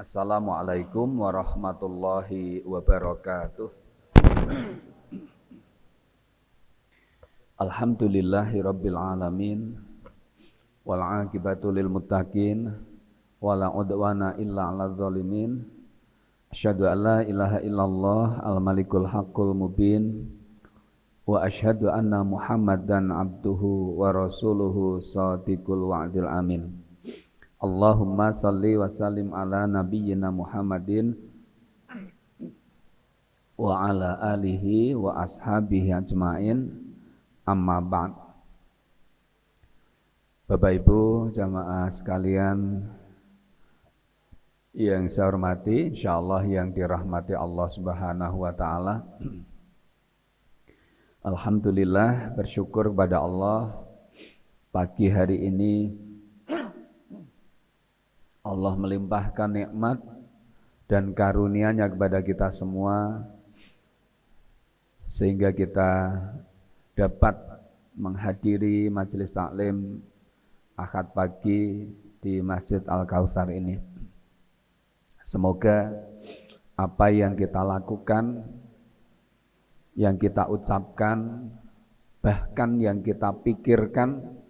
Assalamualaikum warahmatullahi wabarakatuh. Alhamdulillahi rabbil alamin. Wal aqibatu lil muttaqin. Wala udwana illa 'alal zalimin. Asyhadu an la ilaha illallah al malikul haqqul mubin. Wa asyhadu anna Muhammadan abduhu wa rasuluhu shadiqul wa'dil amin. Allahumma salli wa sallim ala nabiyyina Muhammadin wa ala alihi wa ashabihi ajmain, amma ba'd. Bapak Ibu jamaah sekalian yang saya hormati, insyaallah yang dirahmati Allah Subhanahu wa taala. Alhamdulillah, bersyukur kepada Allah, pagi hari ini Allah melimpahkan nikmat dan karunia-Nya kepada kita semua sehingga kita dapat menghadiri majelis taklim Ahad pagi di Masjid Al-Kautsar ini. Semoga apa yang kita lakukan, yang kita ucapkan, bahkan yang kita pikirkan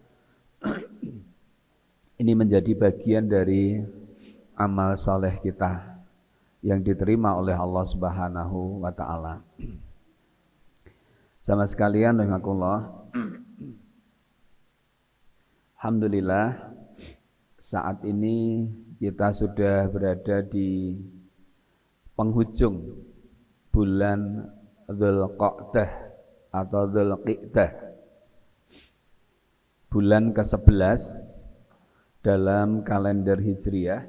ini menjadi bagian dari amal saleh kita yang diterima oleh Allah Subhanahu wa taala. Sama sekalian rahimakumullah. Alhamdulillah, saat ini kita sudah berada di penghujung bulan Dzulqa'dah atau Dzulqa'dah, bulan ke-11 dalam kalender Hijriah.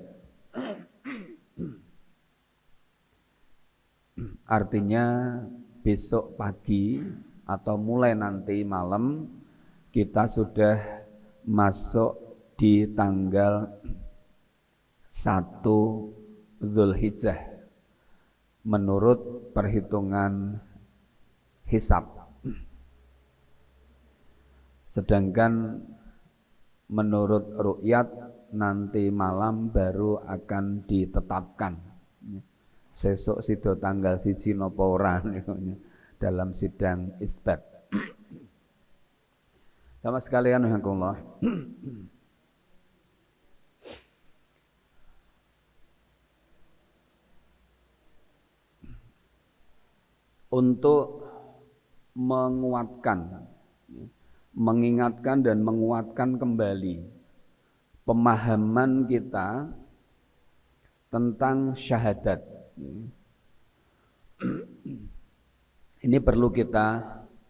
Artinya besok pagi atau mulai nanti malam kita sudah masuk di tanggal 1 Dzulhijjah menurut perhitungan hisab. Sedangkan menurut ru'yat nanti malam baru akan ditetapkan. Sesuk sido tanggal 1 napa ora dalam sidang isbat. Sama sekalian rahimakumullah. Untuk menguatkan, mengingatkan dan menguatkan kembali pemahaman kita tentang syahadat. Ini perlu kita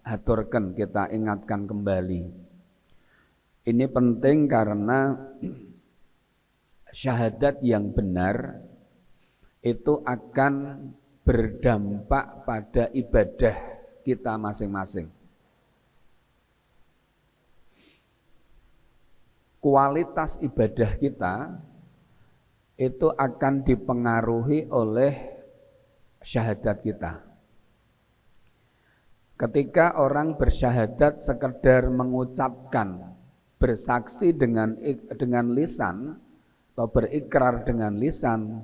aturkan, kita ingatkan kembali. Ini penting karena syahadat yang benar itu akan berdampak pada ibadah kita masing-masing. Kualitas ibadah kita itu akan dipengaruhi oleh syahadat kita. Ketika orang bersyahadat sekedar mengucapkan, bersaksi dengan lisan atau berikrar dengan lisan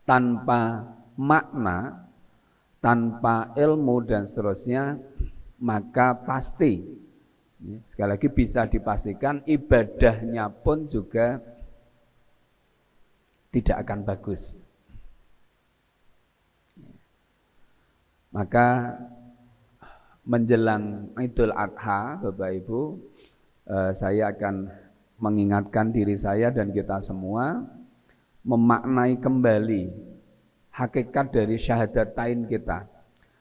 tanpa makna, tanpa ilmu dan seterusnya, maka pasti, sekali lagi bisa dipastikan ibadahnya pun juga tidak akan bagus. Maka menjelang Idul Adha, Bapak Ibu, saya akan mengingatkan diri saya dan kita semua memaknai kembali hakikat dari syahadatain kita,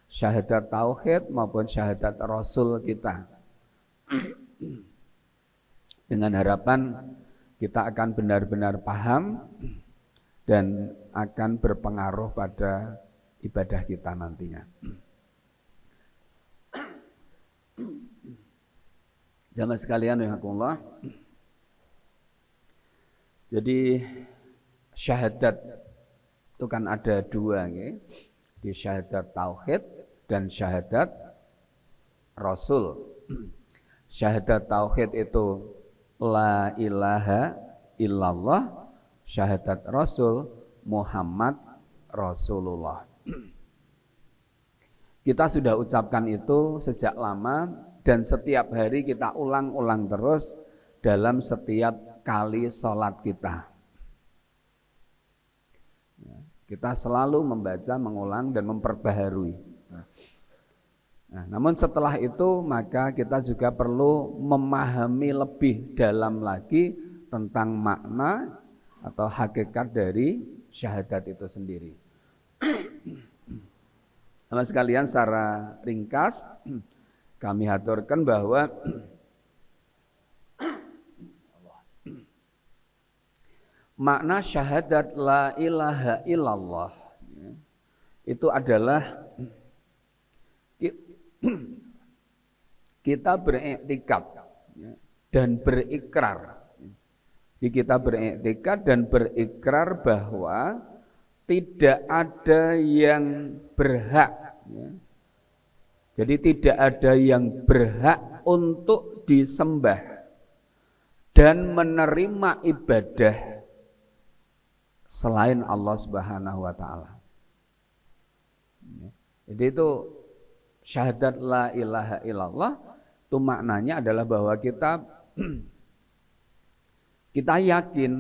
syahadat tauhid maupun syahadat Rasul kita, dengan harapan kita akan benar-benar paham dan akan berpengaruh pada ibadah kita nantinya. Jamaah sekalian rahimakumullah. Jadi syahadat itu kan ada dua, ya. Di syahadat tauhid dan syahadat Rasul. Syahadat tauhid itu la ilaha illallah syahadat Rasul Muhammad Rasulullah. Kita sudah ucapkan itu sejak lama dan setiap hari kita ulang-ulang terus dalam setiap kali sholat kita. Kita selalu membaca, mengulang dan memperbaharui. Nah, namun setelah itu maka kita juga perlu memahami lebih dalam lagi tentang makna atau hakikat dari syahadat itu sendiri. Teman sekalian, secara ringkas kami haturkan bahwa makna syahadat la ilaha illallah itu adalah kita beriktikad dan berikrar. Jadi kita beriktikad dan berikrar bahwa tidak ada yang berhak. Jadi tidak ada yang berhak untuk disembah dan menerima ibadah selain Allah Subhanahu wa taala. Jadi itu syahadat la ilaha illallah itu maknanya adalah bahwa kita yakin,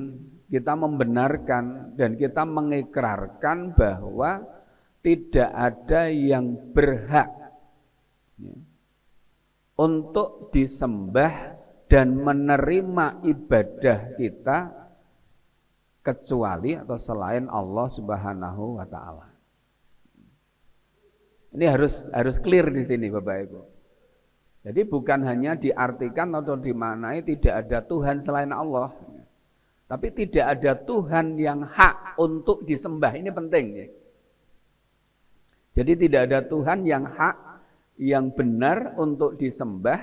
kita membenarkan dan kita mengikrarkan bahwa tidak ada yang berhak untuk disembah dan menerima ibadah kita kecuali atau selain Allah Subhanahu wa taala. Ini harus clear di sini Bapak Ibu. Jadi bukan hanya diartikan atau dimaknai tidak ada Tuhan selain Allah, tapi tidak ada Tuhan yang hak untuk disembah. Ini penting ya. Jadi tidak ada Tuhan yang hak, yang benar untuk disembah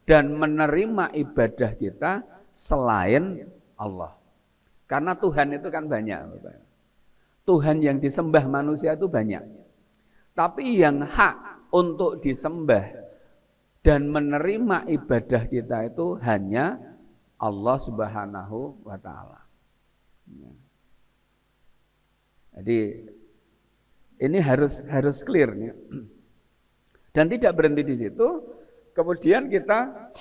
dan menerima ibadah kita selain Allah. Karena Tuhan itu kan banyak Bapak. Tuhan yang disembah manusia itu banyak. Tapi yang hak untuk disembah dan menerima ibadah kita itu hanya Allah Subhanahu wa taala. Jadi ini harus clear nih. Dan tidak berhenti di situ, kemudian kita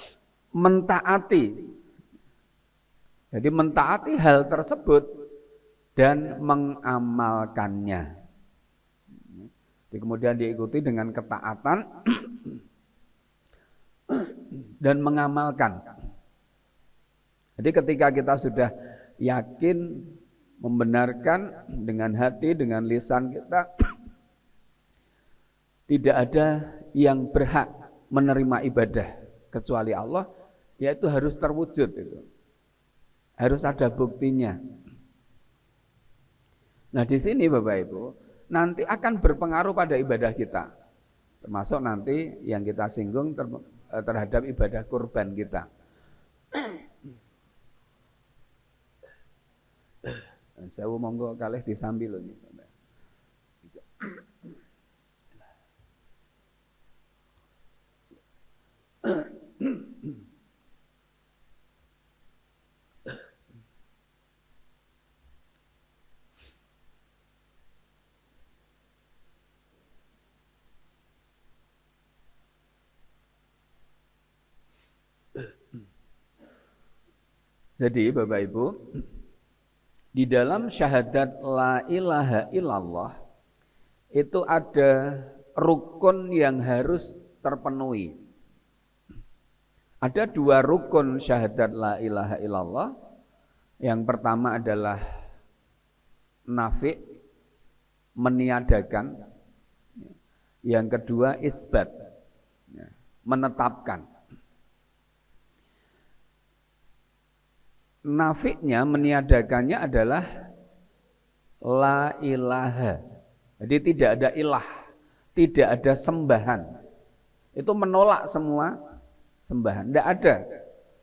mentaati. Jadi mentaati hal tersebut dan mengamalkannya. Jadi kemudian diikuti dengan ketaatan dan mengamalkan. Jadi ketika kita sudah yakin, membenarkan dengan hati, dengan lisan kita, tidak ada yang berhak menerima ibadah kecuali Allah, yaitu harus terwujud itu. Harus ada buktinya. Nah di sini Bapak Ibu, nanti akan berpengaruh pada ibadah kita. Termasuk nanti yang kita singgung terhadap ibadah kurban kita. Saya monggo kalih disambi lho niki. Jadi Bapak Ibu, di dalam syahadat la ilaha illallah itu ada rukun yang harus terpenuhi. Ada dua rukun syahadat la ilaha illallah. Yang pertama adalah nafi, meniadakan. Yang kedua isbat, menetapkan. Nafi'nya, meniadakannya adalah la ilaha. Jadi tidak ada ilah, tidak ada sembahan. Itu menolak semua sembahan. Tidak ada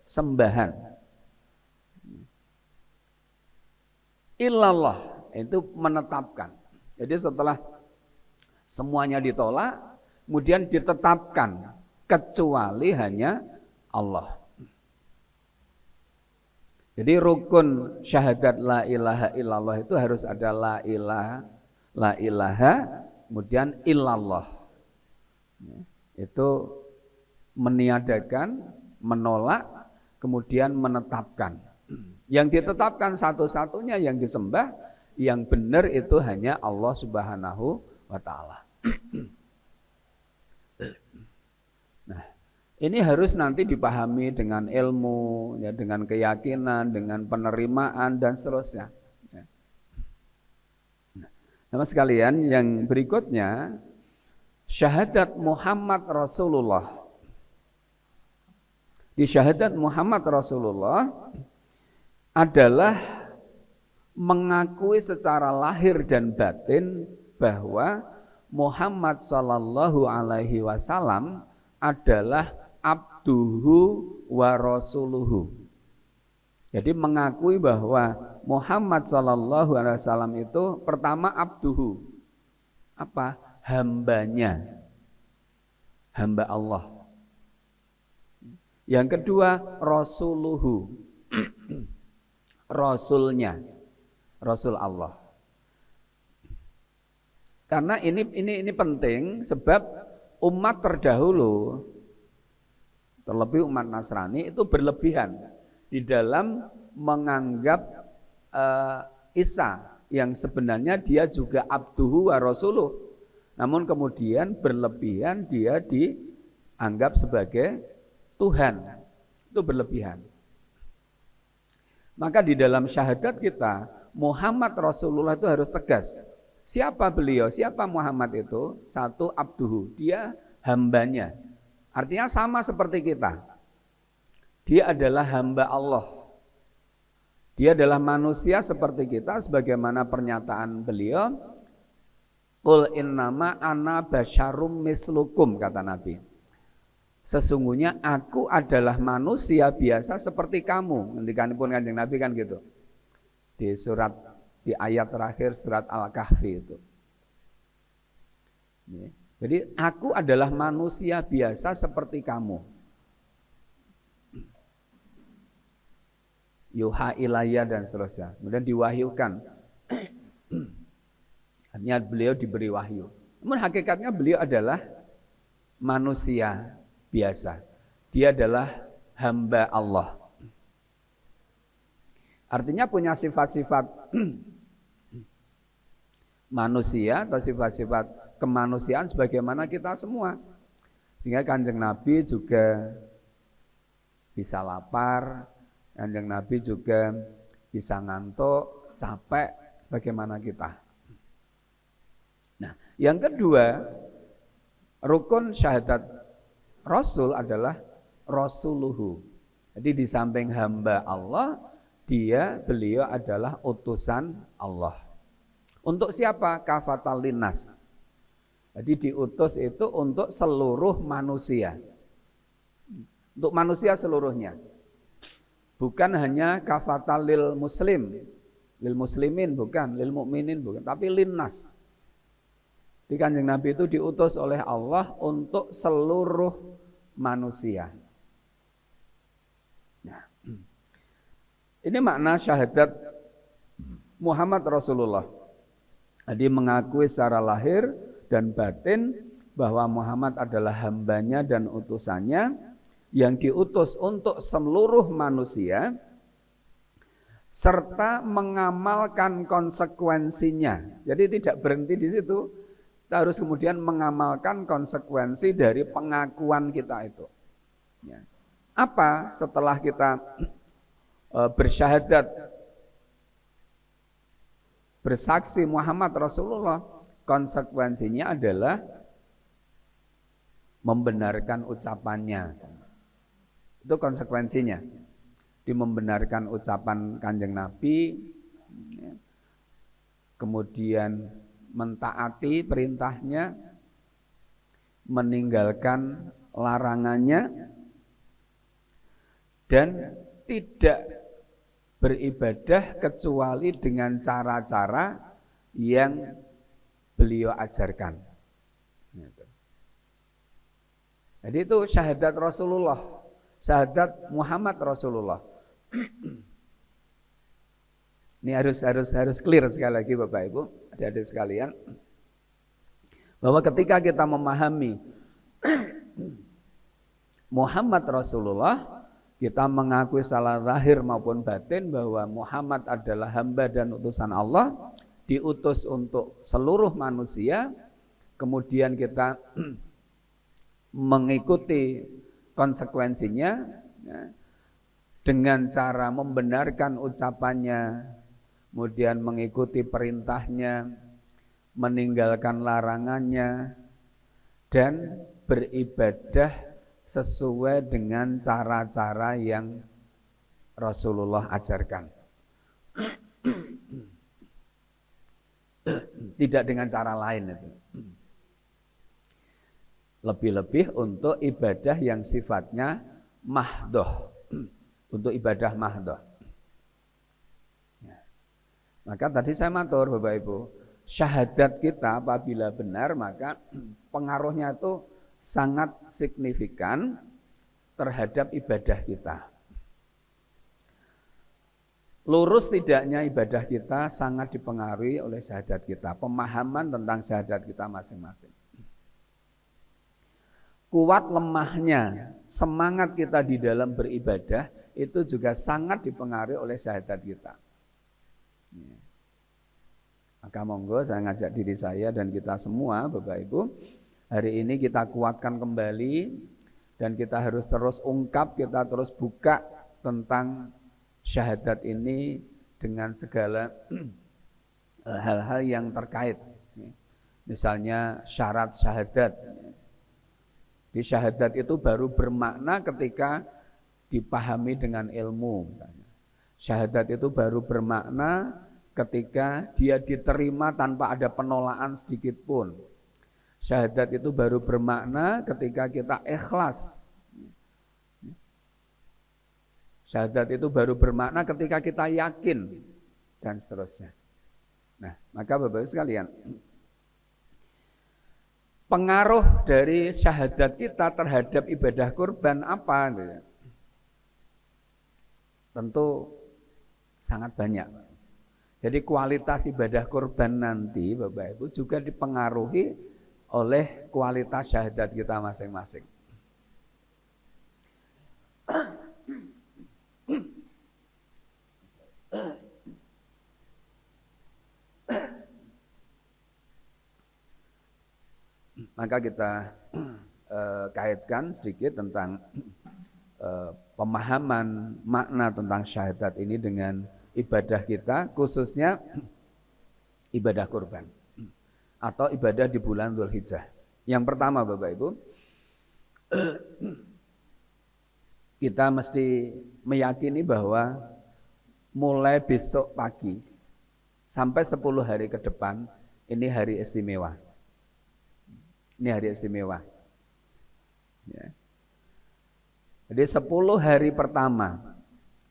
sembahan. Illallah itu menetapkan. Jadi setelah semuanya ditolak, kemudian ditetapkan kecuali hanya Allah. Jadi rukun syahadat la ilaha illallah itu harus ada la ilaha, kemudian illallah. Itu meniadakan, menolak, kemudian menetapkan. Yang ditetapkan satu-satunya yang disembah, yang benar itu hanya Allah Subhanahu wa Ta'ala. Nah, ini harus nanti dipahami dengan ilmu, ya, dengan keyakinan, dengan penerimaan dan seterusnya. Nah, sekalian, yang berikutnya syahadat Muhammad Rasulullah. Di syahadat Muhammad Rasulullah adalah mengakui secara lahir dan batin bahwa Muhammad sallallahu alaihi wasallam adalah abduhu wa rasuluhu. Jadi mengakui bahwa Muhammad sallallahu alaihi wasallam itu pertama abduhu. Apa? Hambanya. Hamba Allah. Yang kedua rasuluhu. Rasulnya. Rasul Allah. Karena ini penting sebab umat terdahulu, terlebih umat Nasrani itu berlebihan di dalam menganggap Isa yang sebenarnya dia juga abduhu wa rasuluh. Namun kemudian berlebihan dia dianggap sebagai Tuhan. Itu berlebihan. Maka di dalam syahadat kita Muhammad Rasulullah itu harus tegas. Siapa beliau? Siapa Muhammad itu? Satu, abduhu. Dia hambanya. Artinya sama seperti kita. Dia adalah hamba Allah. Dia adalah manusia seperti kita, sebagaimana pernyataan beliau. Qul innama ana basyarum mislukum, kata Nabi. Sesungguhnya aku adalah manusia biasa seperti kamu. Ngendikanipun Kanjeng Nabi kan gitu. Di ayat terakhir surat Al-Kahfi itu. Jadi aku adalah manusia biasa seperti kamu. Yuha ilayya dan seterusnya. Kemudian diwahyukan. Artinya beliau diberi wahyu. Namun hakikatnya beliau adalah manusia biasa. Dia adalah hamba Allah. Artinya punya sifat-sifat manusia atau sifat-sifat kemanusiaan sebagaimana kita semua. Sehingga Kanjeng Nabi juga bisa lapar, Kanjeng Nabi juga bisa ngantuk, capek, bagaimana kita. Nah, yang kedua, rukun syahadat Rasul adalah Rasuluhu. Jadi di samping hamba Allah, beliau adalah utusan Allah. Untuk siapa? Kafatal linnas. Jadi diutus itu untuk seluruh manusia. Untuk manusia seluruhnya. Bukan hanya kafatal lil muslimin bukan, lil mukminin bukan, tapi linnas. Di Kanjeng Nabi itu diutus oleh Allah untuk seluruh manusia. Ini makna syahadat Muhammad Rasulullah. Jadi mengakui secara lahir dan batin bahwa Muhammad adalah hambanya dan utusannya yang diutus untuk seluruh manusia serta mengamalkan konsekuensinya. Jadi tidak berhenti di situ, kita harus kemudian mengamalkan konsekuensi dari pengakuan kita itu. Apa setelah kita bersyahadat, bersaksi Muhammad Rasulullah, konsekuensinya adalah membenarkan ucapannya. Itu konsekuensinya. Di membenarkan ucapan Kanjeng Nabi, kemudian mentaati perintahnya, meninggalkan larangannya, dan tidak beribadah kecuali dengan cara-cara yang beliau ajarkan. Jadi itu syahadat Rasulullah, syahadat Muhammad Rasulullah. Ini harus clear sekali lagi Bapak Ibu, adik-adik sekalian, bahwa ketika kita memahami Muhammad Rasulullah, kita mengakui secara zahir maupun batin bahwa Muhammad adalah hamba dan utusan Allah, diutus untuk seluruh manusia, kemudian kita mengikuti konsekuensinya ya, dengan cara membenarkan ucapannya, kemudian mengikuti perintahnya, meninggalkan larangannya, dan beribadah sesuai dengan cara-cara yang Rasulullah ajarkan. Tidak dengan cara lain itu. Lebih-lebih untuk ibadah yang sifatnya mahdoh. Untuk ibadah mahdoh. Maka tadi saya matur Bapak Ibu, syahadat kita apabila benar maka pengaruhnya itu sangat signifikan terhadap ibadah kita. Lurus tidaknya ibadah kita sangat dipengaruhi oleh syahadat kita, pemahaman tentang syahadat kita masing-masing. Kuat lemahnya semangat kita di dalam beribadah itu juga sangat dipengaruhi oleh syahadat kita. Maka monggo saya ngajak diri saya dan kita semua Bapak Ibu, hari ini kita kuatkan kembali dan kita harus terus ungkap, kita terus buka tentang syahadat ini dengan segala hal-hal yang terkait. Misalnya syarat syahadat. Di syahadat itu baru bermakna ketika dipahami dengan ilmu. Syahadat itu baru bermakna ketika dia diterima tanpa ada penolakan sedikit pun. Syahadat itu baru bermakna ketika kita ikhlas. Syahadat itu baru bermakna ketika kita yakin dan seterusnya. Nah, maka Bapak Ibu sekalian, pengaruh dari syahadat kita terhadap ibadah kurban apa? Tentu sangat banyak. Jadi kualitas ibadah kurban nanti Bapak Ibu juga dipengaruhi oleh kualitas syahadat kita masing-masing. Maka kita kaitkan sedikit tentang pemahaman makna tentang syahadat ini dengan ibadah kita, khususnya ibadah kurban atau ibadah di bulan Dzulhijjah. Yang pertama Bapak Ibu, kita mesti meyakini bahwa mulai besok pagi sampai 10 hari ke depan ini hari istimewa. Ini hari istimewa. Ya. Jadi 10 hari pertama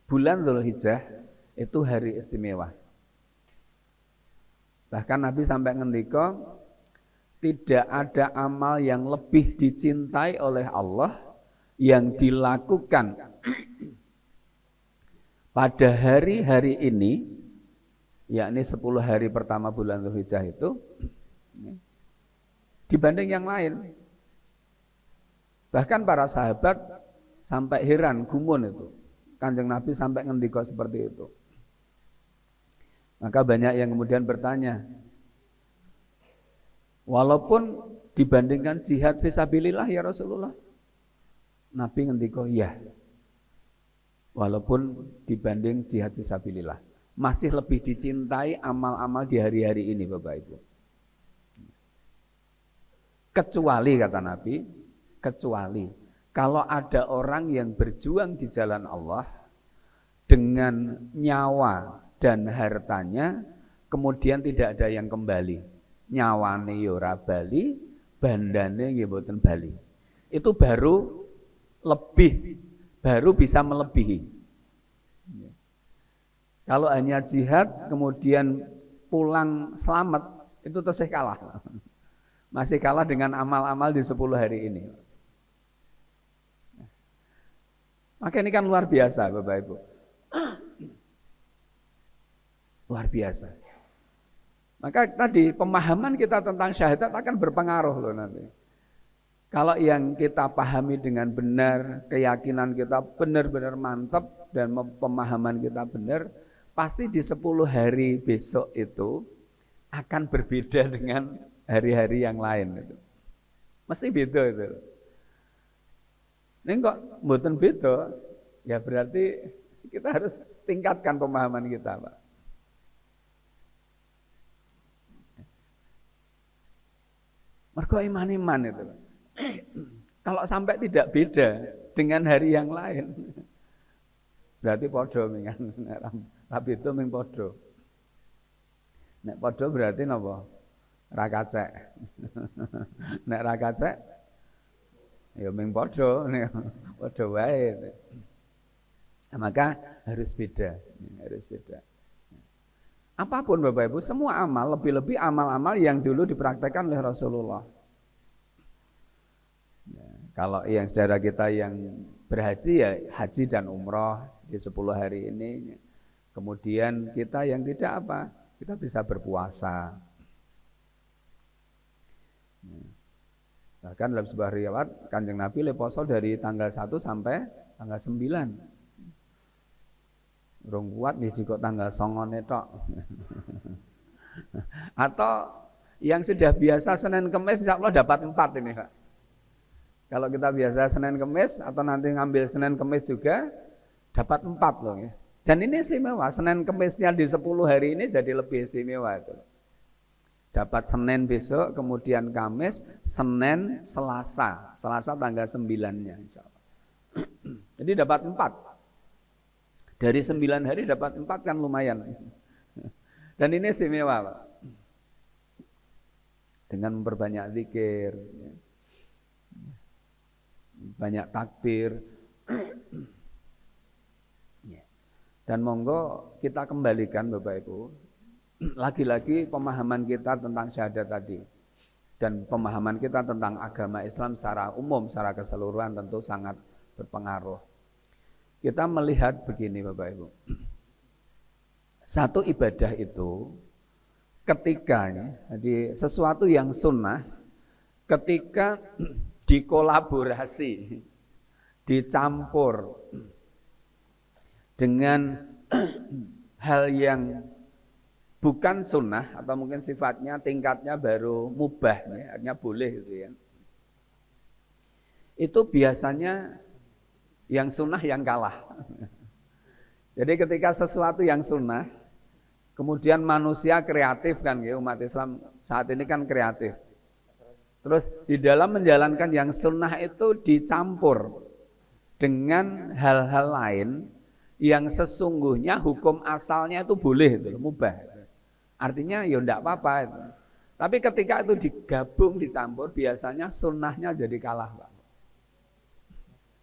bulan Dzulhijjah itu hari istimewa. Bahkan Nabi sampai ngendika, tidak ada amal yang lebih dicintai oleh Allah yang dilakukan pada hari-hari ini, yakni 10 hari pertama bulan Dzulhijjah itu, dibanding yang lain. Bahkan para sahabat sampai heran, gumun itu. Kanjeng Nabi sampai ngendika seperti itu. Maka banyak yang kemudian bertanya, walaupun dibandingkan jihad fisabilillah ya Rasulullah, Nabi ngendika iya. Walaupun dibanding jihad fisabilillah, masih lebih dicintai amal-amal di hari-hari ini Bapak Ibu. Kecuali kata Nabi, kecuali kalau ada orang yang berjuang di jalan Allah dengan nyawa dan hartanya, kemudian tidak ada yang kembali. Nyawane ya ora bali, bandane nggih mboten bali. Itu baru bisa melebihi. Kalau hanya jihad kemudian pulang selamat, itu tesih kalah. Masih kalah dengan amal-amal di 10 hari ini. Maka ini kan luar biasa Bapak Ibu. Luar biasa. Maka tadi pemahaman kita tentang syahadat akan berpengaruh loh nanti. Kalau yang kita pahami dengan benar, keyakinan kita benar-benar mantap dan pemahaman kita benar, pasti di 10 hari besok itu akan berbeda dengan hari-hari yang lain itu. Mesti beda itu. Ini kok mboten beda, ya berarti kita harus tingkatkan pemahaman kita, Pak. Mergo iman itu. Kalau sampai tidak beda dengan hari yang lain, berarti podo mingan. Tapi itu ming podo. Nek podo berarti napa? Ra kacek. Nek ra kacek ya ming podo, podo wae. Maka harus beda, harus beda. Apapun Bapak Ibu, semua amal, lebih-lebih amal-amal yang dulu dipraktekkan oleh Rasulullah. Ya, kalau yang saudara kita yang berhaji ya haji dan umroh di 10 hari ini. Kemudian kita yang tidak apa, kita bisa berpuasa. Ya. Bahkan dalam sebuah riwayat Kanjeng Nabi leposo dari tanggal 1 sampai tanggal 9. Rong kuat nih kok tanggal 9 tok. Atau yang sudah biasa Senin Kemis insyaallah dapat 4 ini, Pak. Kalau kita biasa Senin Kemis atau nanti ngambil Senin Kemis juga dapat 4 loh ya. Dan ini istimewa, Senin Kemisnya di 10 hari ini jadi lebih istimewa itu. Dapat Senin besok, kemudian Kamis, Senin, Selasa. Selasa tanggal 9-nya insyaallah. Jadi dapat 4. Dari 9 hari dapat 4 kan lumayan. Dan ini istimewa, Pak. Dengan memperbanyak zikir, banyak takbir. Dan monggo kita kembalikan Bapak Ibu, lagi-lagi pemahaman kita tentang syahadat tadi. Dan pemahaman kita tentang agama Islam secara umum, secara keseluruhan tentu sangat berpengaruh. Kita melihat begini Bapak Ibu. Satu ibadah itu ketika jadi sesuatu yang sunnah ketika dikolaborasi, dicampur dengan hal yang bukan sunnah atau mungkin sifatnya tingkatnya baru mubah, artinya boleh gitu ya. Itu biasanya yang sunnah yang kalah. Jadi ketika sesuatu yang sunnah, kemudian manusia kreatif kan ya, umat Islam saat ini kan kreatif. Terus di dalam menjalankan yang sunnah itu dicampur dengan hal-hal lain yang sesungguhnya hukum asalnya itu boleh itu, mubah. Artinya ya enggak apa-apa itu. Tapi ketika itu digabung, dicampur, biasanya sunnahnya jadi kalah, Pak.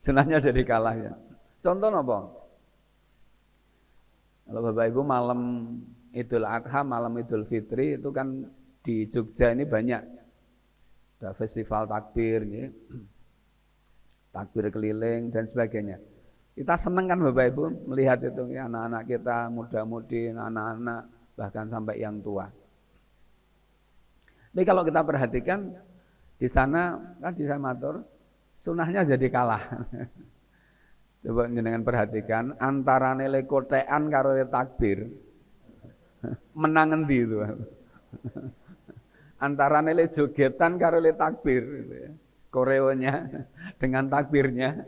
Sunnahnya jadi kalah ya. Contoh apa? Kalau Bapak Ibu malam Idul Adha, malam Idul Fitri itu kan di Jogja ini banyak. Ada festival takbir, ya. Takbir keliling dan sebagainya. Kita senang kan Bapak Ibu melihat itu ya, anak-anak kita, muda-mudi, anak-anak, bahkan sampai yang tua. Tapi kalau kita perhatikan di sana kan di Samatur, sunahnya jadi kalah. Coba jenengan perhatikan antara nilai kotean karo takbir. Menang endi itu. Antara nilai jogetan karo takbir gitu ya. Koreonya dengan takbirnya.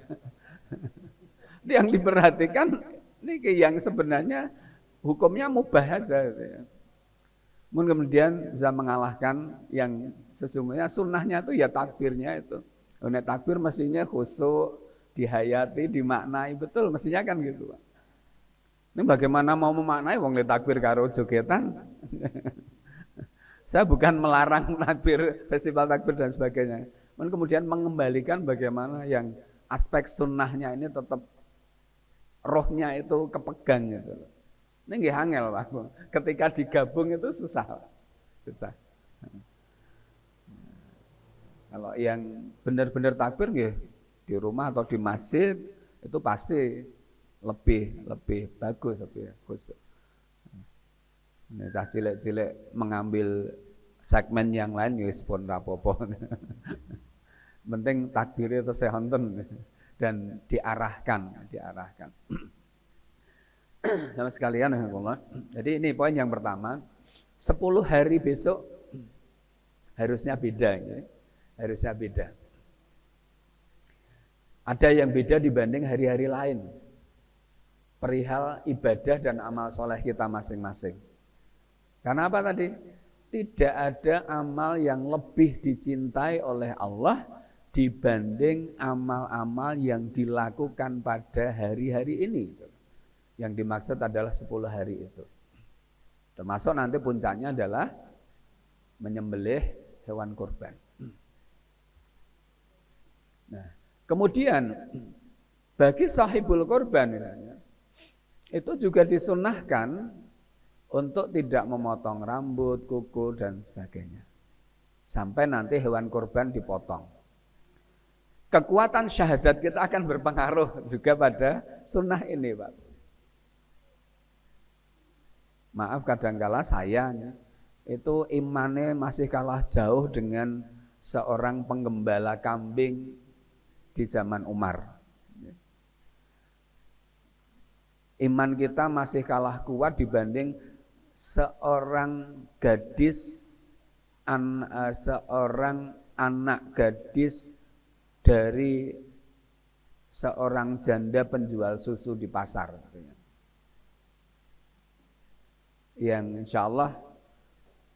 Yang diperhatikan ini yang sebenarnya hukumnya mubah aja gitu ya. Kemudian bisa mengalahkan yang sesungguhnya sunnahnya itu ya takbirnya itu. Nek takbir mestinya khusyuk, dihayati, dimaknai betul mestinya kan gitu, Pak. Ini bagaimana mau memaknai wong le takbir karo jogetan? Saya bukan melarang takbir, festival takbir dan sebagainya. Kemudian mengembalikan bagaimana yang aspek sunnahnya ini tetap rohnya itu kepegang gitu. Ini nggih angel, Pak. Ketika digabung itu susah. Susah. Kalau yang benar-benar takbir nggih di rumah atau di masjid itu pasti lebih bagus, lebih khusyuk. Cah cilik-cilik mengambil segmen yang lain ya pun rapopo. Penting takbirnya itu sehonten dan diarahkan. Sama sekalian Allah. Jadi ini poin yang pertama, 10 hari besok harusnya beda. Harusnya beda. Ada yang beda dibanding hari-hari lain. Perihal ibadah dan amal soleh kita masing-masing. Karena apa tadi? Tidak ada amal yang lebih dicintai oleh Allah dibanding amal-amal yang dilakukan pada hari-hari ini. Yang dimaksud adalah 10 hari itu. Termasuk nanti puncaknya adalah menyembelih hewan kurban. Nah, kemudian bagi sahibul kurban itu juga disunnahkan untuk tidak memotong rambut, kuku, dan sebagainya. Sampai nanti hewan kurban dipotong. Kekuatan syahadat kita akan berpengaruh juga pada sunnah ini, Pak. Maaf kadangkala saya itu imannya masih kalah jauh dengan seorang penggembala kambing di zaman Umar. Iman kita masih kalah kuat dibanding seorang anak gadis dari seorang janda penjual susu di pasar. Yang insya Allah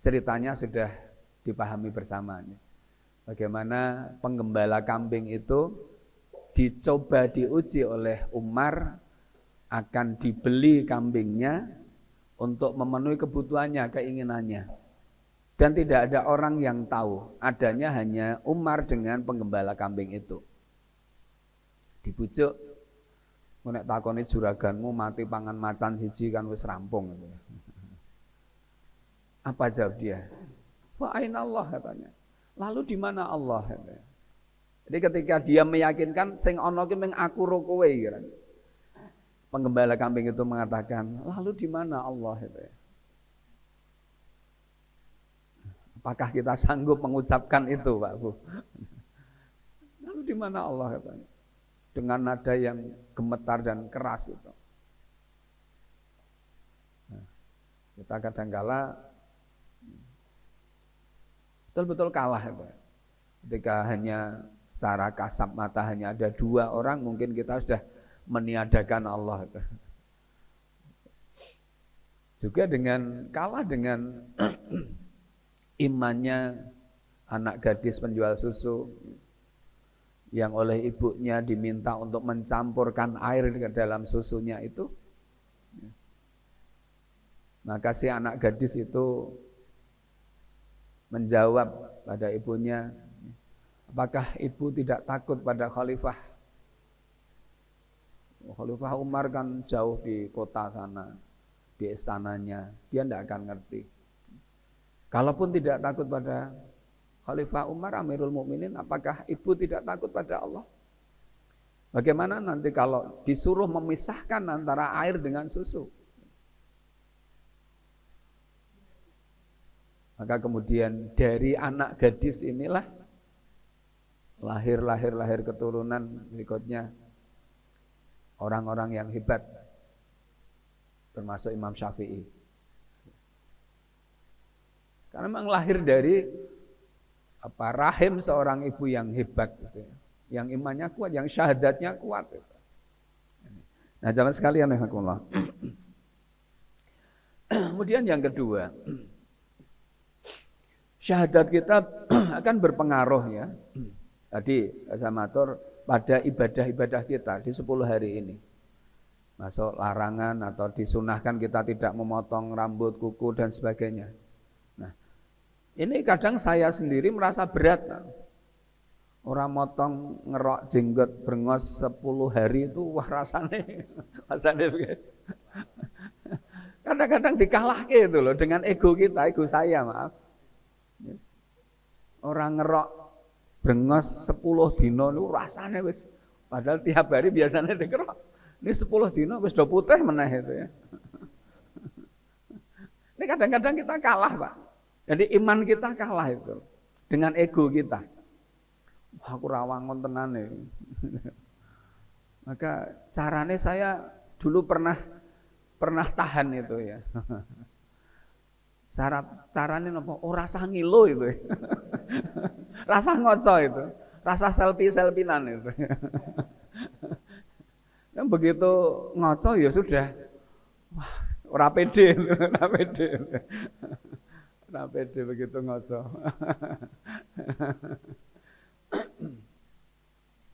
ceritanya sudah dipahami bersama. Bagaimana penggembala kambing itu dicoba diuji oleh Umar akan dibeli kambingnya untuk memenuhi kebutuhannya, keinginannya. Dan tidak ada orang yang tahu, adanya hanya Umar dengan penggembala kambing itu. Dibujuk, nek takoni juraganmu mati pangan macan siji kan wis rampung. Apa jawab dia? Wa aina Allah katanya. Lalu di mana Allah katanya. Jadi ketika dia meyakinkan sing ana ki mung aku ro kowe kira. Penggembala kambing itu mengatakan, lalu di mana Allah itu ya? Apakah kita sanggup mengucapkan itu, Pak Bu? Lalu di mana Allah katanya? Dengan nada yang gemetar dan keras itu. Nah, kita kadangkala betul-betul kalah itu. Ketika hanya secara kasat mata hanya ada 2 orang, mungkin kita sudah meniadakan Allah. Juga kalah dengan imannya anak gadis penjual susu yang oleh ibunya diminta untuk mencampurkan air ke dalam susunya itu. Maka si anak gadis itu menjawab pada ibunya, apakah ibu tidak takut pada khalifah? Khalifah Umar kan jauh di kota sana, di istananya, dia tidak akan ngerti. Kalaupun tidak takut pada Khalifah Umar, Amirul Mukminin, apakah ibu tidak takut pada Allah? Bagaimana nanti kalau disuruh memisahkan antara air dengan susu? Maka kemudian dari anak gadis inilah lahir keturunan berikutnya. Orang-orang yang hebat, termasuk Imam Syafi'i. Karena memang lahir dari rahim seorang ibu yang hebat, gitu ya. Yang imannya kuat, yang syahadatnya kuat. Gitu. Nah, jamaah sekalian, alhamdulillah. Kemudian yang kedua, syahadat kita akan berpengaruh ya. Tadi saya matur pada ibadah-ibadah kita di 10 hari ini. Masuk larangan atau disunahkan kita tidak memotong rambut, kuku, dan sebagainya. Nah, ini kadang saya sendiri merasa berat. Orang motong ngerok jenggot brengos 10 hari itu wah rasanya begitu. Kadang-kadang dikalahke itu loh dengan ego kita, ego saya maaf. Orang ngerok brengos 10 dino niku rasane wis padahal tiap hari biasanya dikerok. Ini 10 dino wis do putih meneh itu ya. Ini kadang-kadang kita kalah, Pak. Jadi iman kita kalah itu dengan ego kita. Wah, aku rawangon tenan nih. Maka caranya saya dulu pernah tahan itu ya. Caranya apa? Oh, rasa ngilo itu. Rasa ngoco itu. Rasa selfie-selfinan itu. Dan begitu ngoco ya sudah. Wah, ora pede, ora pede. Ora pede begitu ngoco.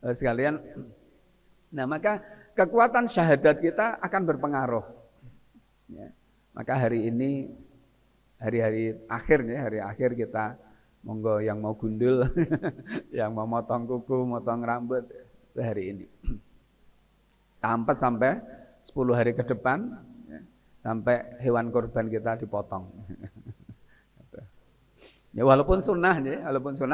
Sekalian, nah maka kekuatan syahadat kita akan berpengaruh. Ya. Maka hari ini, hari-hari akhirnya, hari akhir kita, monggo yang mau gundul, yang mau motong kuku, motong rambut, itu hari ini. Tampet sampai 10 hari ke depan, ya, sampai hewan kurban kita dipotong. Ya, walaupun sunnah,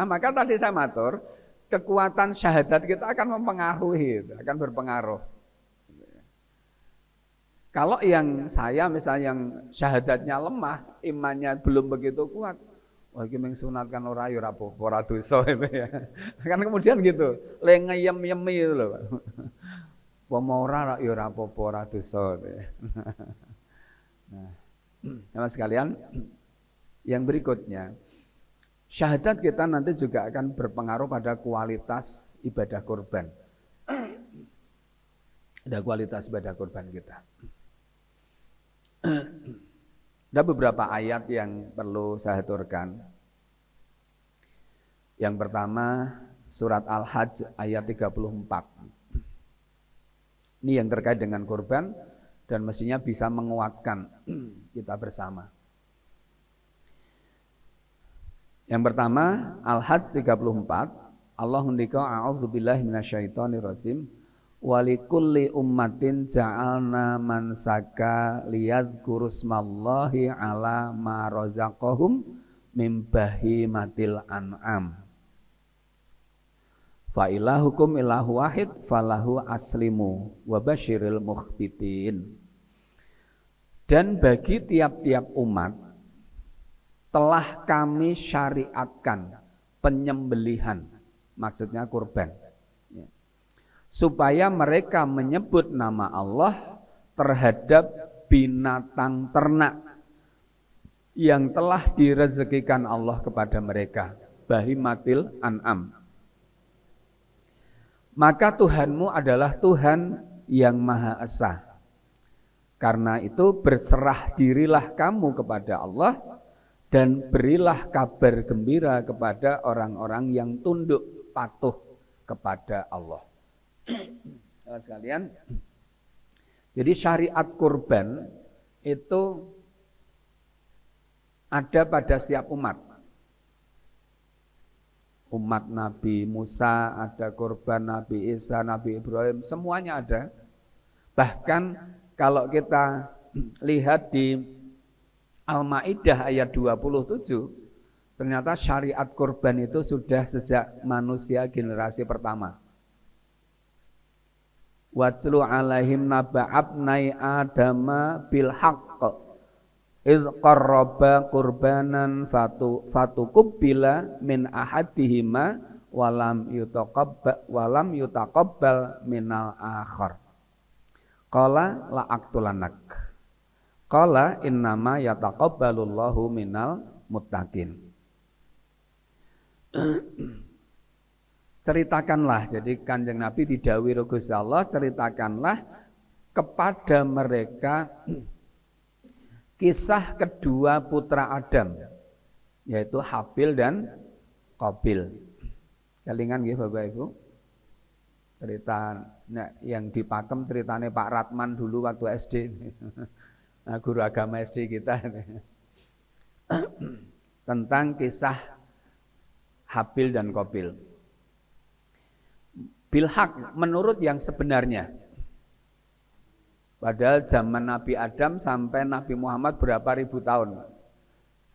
maka tadi saya matur, kekuatan syahadat kita akan mempengaruhi, akan berpengaruh. Kalau yang saya misalnya yang syahadatnya lemah, imannya belum begitu kuat, wah iki mung sunatkan ora ya ora apa-apa, ora dosa itu ya. Kan kemudian gitu, le ngeyem-yemi itu loh, Pak. Pomo ora ya ora apa-apa, ora dosa. Nah, teman sekalian, yang berikutnya, syahadat kita nanti juga akan berpengaruh pada kualitas ibadah kurban. Ada kualitas ibadah kurban kita. Ada beberapa ayat yang perlu saya aturkan. Yang pertama, surat Al-Hajj ayat 34. Ini yang terkait dengan kurban dan mestinya bisa menguatkan kita bersama. Yang pertama, Al-Hajj 34, Allah ngendika a'udzubillahi minasyaitonirrajim wa likulli ummatin ja'alna mansaka liyadhkurusmallahi ala ma razaqahum mim bahimatil an'am. Fa ilahukum ilahu wahid falahu aslimu wa basyiril mukhbitin. Dan bagi tiap-tiap umat telah kami syariatkan penyembelihan, maksudnya kurban, ya, supaya mereka menyebut nama Allah terhadap binatang ternak yang telah direzekikan Allah kepada mereka, bahimatil an'am. Maka Tuhanmu adalah Tuhan yang Maha Esa. Karena itu berserah dirilah kamu kepada Allah dan berilah kabar gembira kepada orang-orang yang tunduk patuh kepada Allah. Sekalian, jadi syariat kurban itu ada pada setiap umat. Umat Nabi Musa ada kurban, Nabi Isa, Nabi Ibrahim, semuanya ada. Bahkan kalau kita lihat di Al-Maidah ayat 27, ternyata syariat kurban itu sudah sejak manusia generasi pertama. Watlu alaihim naba abnai adama bil haqq iz qarraba qurbanan fatukubbila min ahadihima walam yutaqabbal minal akhar. Qala la aqtulanak. Qala innama yataqabbalullahu minal muttaqin. Ceritakanlah, jadi Kanjeng Nabi didhawuhi Gusti Allah, ceritakanlah kepada mereka kisah kedua putra Adam, yaitu Habil dan Qabil. Kelingan nggih Bapak Ibu? Cerita yang di Pakem ceritanya Pak Ratman dulu waktu SD. Nah, guru agama SD kita. Tentang kisah Habil dan Qabil. Bilhaq menurut yang sebenarnya. Padahal zaman Nabi Adam sampai Nabi Muhammad berapa ribu tahun.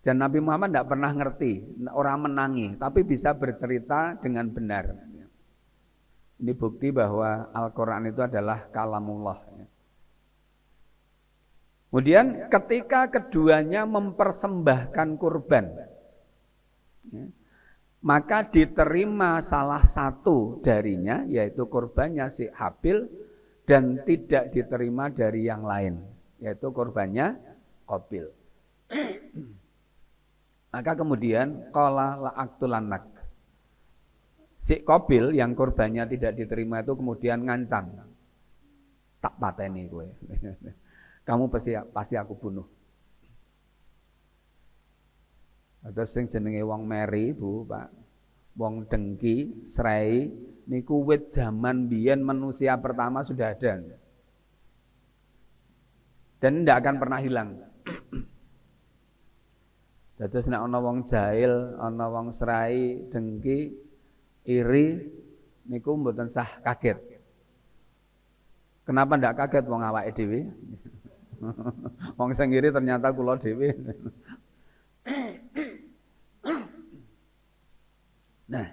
Dan Nabi Muhammad tidak pernah ngerti, orang menangi, tapi bisa bercerita dengan benar. Ini bukti bahwa Al-Quran itu adalah kalamullah. Kemudian ketika keduanya mempersembahkan kurban, ya, maka diterima salah satu darinya, yaitu kurbannya si Habil, dan tidak diterima dari yang lain, yaitu kurbannya Qabil. Maka kemudian qala la'aqtulannak. Si Qabil yang kurbannya tidak diterima itu kemudian ngancam, tak pateni kowe. Kamu pasti aku bunuh. Ada sing jenenge wong meri, Bu, Pak. Wong dengki, serai niku wit zaman biyen manusia pertama sudah ada. Dan tidak akan pernah hilang. Dados nek ana wong jahil, ana wong serai, dengki, iri niku mboten sah kaget. Kenapa ndak kaget wong awake dhewe? Wong sing iri ternyata kula dhewe. Nah,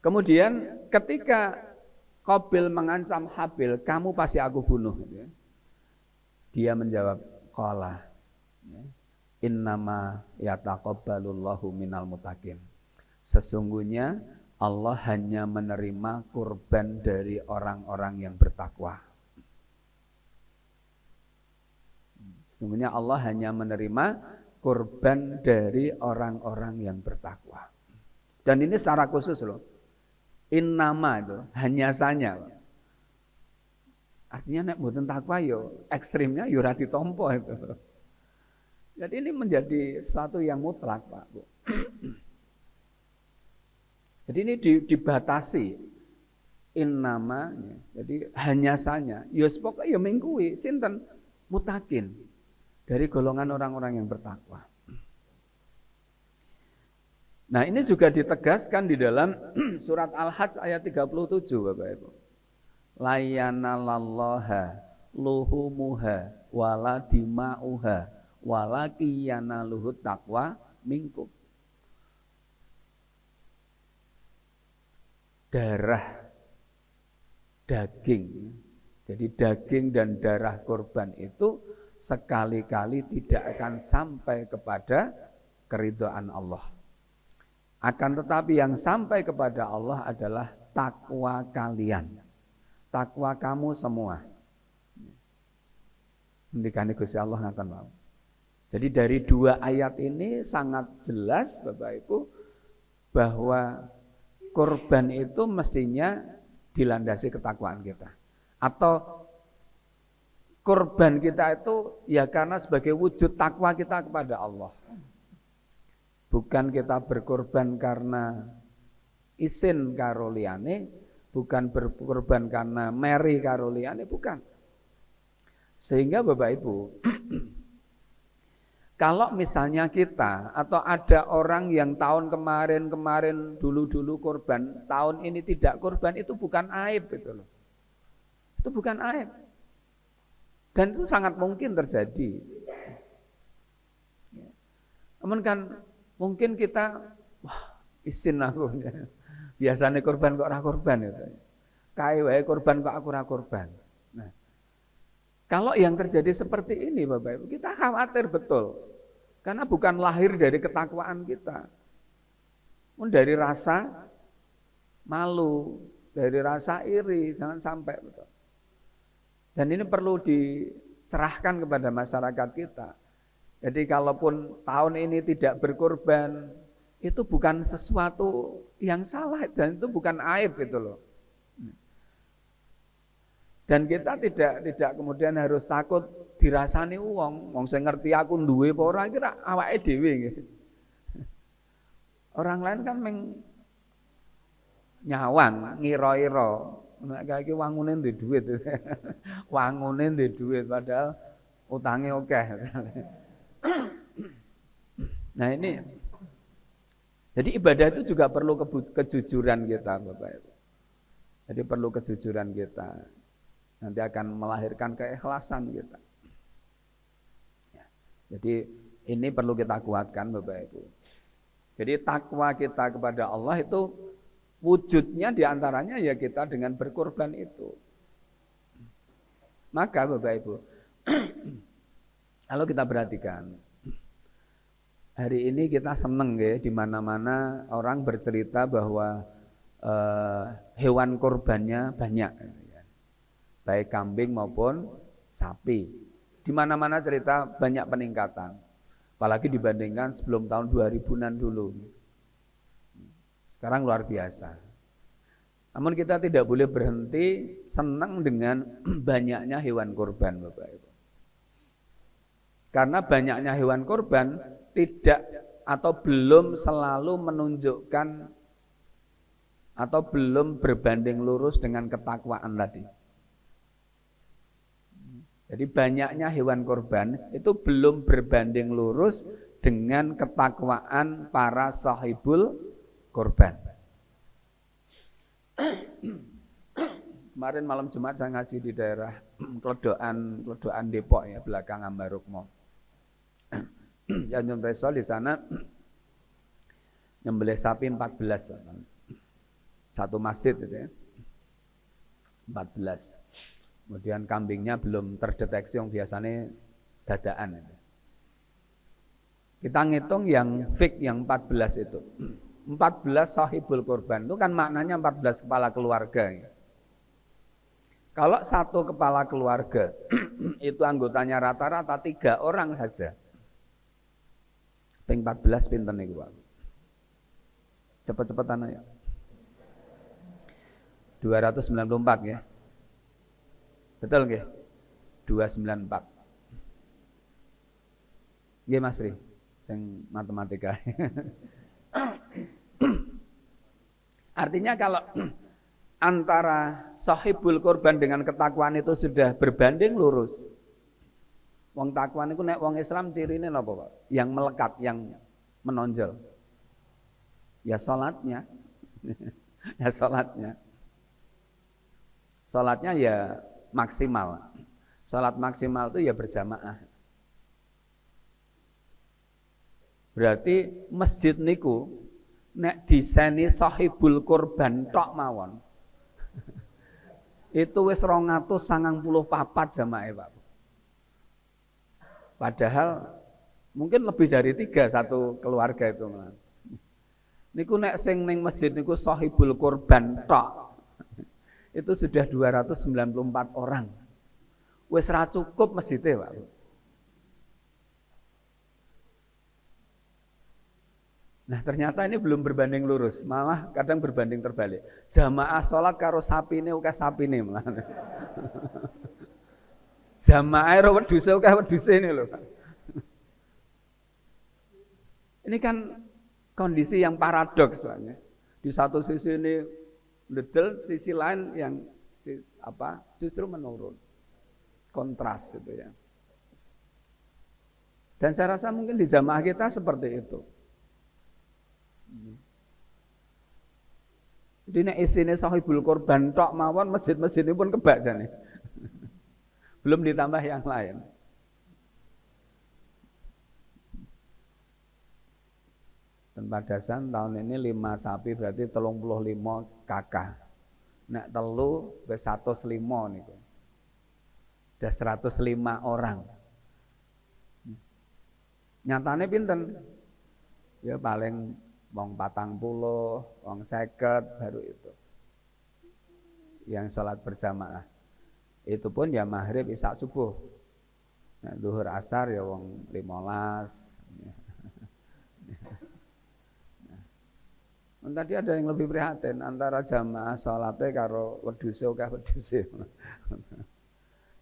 kemudian ketika Qabil mengancam Habil, kamu pasti aku bunuh. Dia menjawab, qala innama yataqabbalullahu minal muttaqin. Sesungguhnya Allah hanya menerima kurban dari orang-orang yang bertakwa. Sesungguhnya Allah hanya menerima kurban dari orang-orang yang bertakwa. Dan ini secara khusus loh. Innama itu hanya saja. Artinya nek mboten takwa yo ekstrimnya yo ora ditampa itu. Jadi ini menjadi sesuatu yang mutlak, Pak, Bu. Jadi ini dibatasi innama, jadi hanya saja. Ya pokoke ya mengkuwi sinten mutakin dari golongan orang-orang yang bertakwa. Nah, ini juga ditegaskan di dalam surat Al-Hajj ayat 37, Bapak Ibu. La yanalallaha luhumuha wala dima'uha walaki yanaluhut taqwa minkum. Darah, daging. Jadi daging dan darah korban itu sekali-kali tidak akan sampai kepada keridhaan Allah. Akan tetapi yang sampai kepada Allah adalah takwa kalian. Takwa kamu semua. Ngendikane Gusti Allah ngaten mau. Jadi dari dua ayat ini sangat jelas Bapak Ibu bahwa kurban itu mestinya dilandasi ketakwaan kita. Atau kurban kita itu ya karena sebagai wujud takwa kita kepada Allah. Bukan kita berkorban karena isin karo liyane, bukan berkorban karena meri karo liyane, bukan. Sehingga Bapak Ibu, kalau misalnya kita atau ada orang yang tahun kemarin dulu korban, tahun ini tidak korban, itu bukan aib gitu loh. Itu bukan aib. Dan itu sangat mungkin terjadi. Namun kan mungkin kita, wah isin aku. Biasanya korban kok ora korban itu. Kae wae korban kok aku ora korban. Nah, kalau yang terjadi seperti ini Bapak Ibu, kita khawatir betul. Karena bukan lahir dari ketakwaan kita. Pun dari rasa malu, dari rasa iri, jangan sampai betul. Dan ini perlu dicerahkan kepada masyarakat kita. Jadi kalaupun tahun ini tidak berkorban, itu bukan sesuatu yang salah dan itu bukan aib gitu loh. Dan kita tidak kemudian harus takut dirasani wong sing ngerti aku duwe apa ora kira awake dhewe nggih. Orang lain kan nyawan, ngira-ira. Nek kaya iki wangune ndek dhuwit. Wangune ndek dhuwit padahal utange akeh. Nah ini, jadi ibadah itu juga perlu kejujuran kita Bapak Ibu. Jadi perlu kejujuran kita. Nanti akan melahirkan keikhlasan kita. Ya, jadi ini perlu kita kuatkan Bapak Ibu. Jadi takwa kita kepada Allah itu wujudnya diantaranya ya kita dengan berkorban itu. Maka Bapak Ibu, Kalau kita perhatikan, hari ini kita seneng ya, di mana-mana orang bercerita bahwa hewan kurbannya banyak, baik kambing maupun sapi. Di mana-mana cerita banyak peningkatan, apalagi dibandingkan sebelum tahun 2000-an dulu. Sekarang luar biasa. Namun kita tidak boleh berhenti senang dengan banyaknya hewan kurban, Bapak Ibu. Karena banyaknya hewan kurban tidak atau belum selalu menunjukkan atau belum berbanding lurus dengan ketakwaan tadi. Jadi banyaknya hewan kurban itu belum berbanding lurus dengan ketakwaan para sahibul kurban. Kemarin malam Jumat saya ngaji di daerah Kledokan Depok ya, belakang Ambarukmo. Yang Resol di sana nyembelih sapi 14. Satu masjid itu ya. 14. Kemudian kambingnya belum terdeteksi, yang biasanya dadaan. Kita ngitung yang fik yang 14 itu. 14 sahibul kurban itu kan maknanya 14 kepala keluarga. Kalau satu kepala keluarga itu anggotanya rata-rata 3 orang saja. Ping 14 pinten niku, Pak. Cepet-cepetan aja. 294 ya. Betul nggih? 294. Nggih Mas Fri, sing matematika. Artinya kalau antara sahibul kurban dengan ketakwaan itu sudah berbanding lurus. Wong takwan itu nek wong Islam cirine napa, Pak? Yang melekat, yang menonjol. Ya salatnya. Ya salatnya. Salatnya ya maksimal. Salat maksimal itu ya berjamaah. Berarti masjid niku nek diseni sahibul kurban tok mawon. Itu wis 294 jamaah, Pak. Padahal mungkin lebih dari 3 satu keluarga itu. Niku nek sing ning masjid niku sahibul kurban tok. Itu sudah 294 orang. Wis ra cukup masjidnya, Pak. Nah ternyata ini belum berbanding lurus, malah kadang berbanding terbalik. Jamaah sholat karo sapine akeh sapine malah. Jamaah ro wedhuse akeh wedhuse ini lho. Ini kan kondisi yang paradoks soalnya. Di satu sisi ini ledel, sisi lain yang justru menurun. Kontras gitu ya. Dan saya rasa mungkin di jamaah kita seperti itu. Jadi nek isine sahibul kurban tok mawon masjid-masjid ini pun kebak jane. Belum ditambah yang lain. Dan padasan tahun ini 5 sapi berarti 35 kakak. Nek telu wis 105 niku. Ada 105 orang. Nyatane pinten? Ya paling wong 40, wong 50 baru itu. Yang sholat berjamaah. Itu pun ya maghrib isya subuh. Nah, zuhur asar ya wong 15. Nah, tadi ada yang lebih prihatin antara jamaah sholatnya karo wedhuse akeh wedhuse.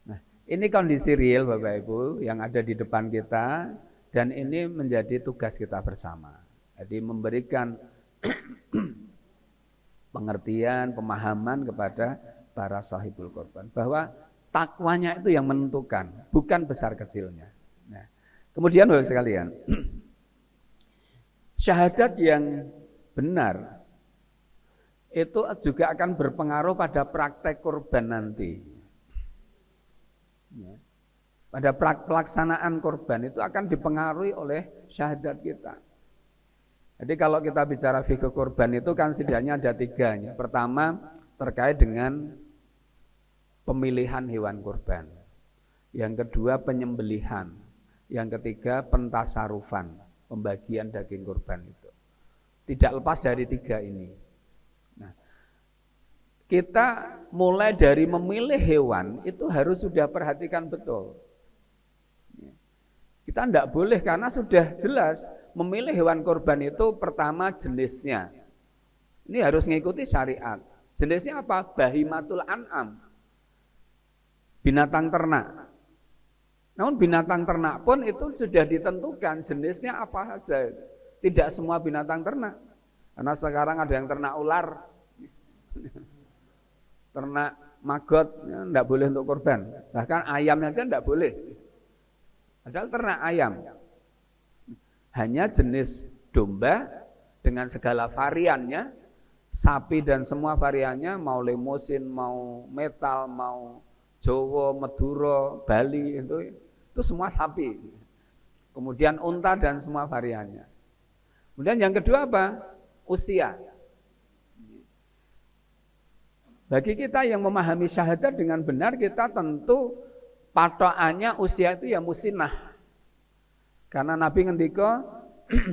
Nah, ini kondisi real Bapak Ibu yang ada di depan kita dan ini menjadi tugas kita bersama. Jadi memberikan pengertian, pemahaman kepada para sahibul korban bahwa takwanya itu yang menentukan, bukan besar kecilnya. Nah, kemudian Bapak sekalian, syahadat yang benar itu juga akan berpengaruh pada praktek kurban nanti. Pada pelaksanaan kurban itu akan dipengaruhi oleh syahadat kita. Jadi kalau kita bicara fikih kurban itu kan setidaknya ada 3. Pertama terkait dengan pemilihan hewan kurban. Yang kedua penyembelihan. Yang ketiga pentasarufan, pembagian daging kurban itu. Tidak lepas dari tiga ini. Nah, kita mulai dari memilih hewan itu harus sudah perhatikan betul. Kita tidak boleh karena sudah jelas memilih hewan kurban itu pertama jenisnya. Ini harus mengikuti syariat. Jenisnya apa? Bahimatul an'am. Binatang ternak. Namun binatang ternak pun itu sudah ditentukan jenisnya apa saja. Tidak semua binatang ternak. Karena sekarang ada yang ternak ular, ternak maggot, tidak boleh untuk kurban. Bahkan ayam saja tidak boleh. Padahal ternak ayam. Hanya jenis domba dengan segala variannya, sapi dan semua variannya, mau limusin, mau metal, mau Jawa, Madura, Bali, itu semua sapi. Kemudian unta dan semua variannya. Kemudian yang kedua apa? Usia. Bagi kita yang memahami syahadat dengan benar, kita tentu patokannya usia itu ya musinah. Karena Nabi ngendika,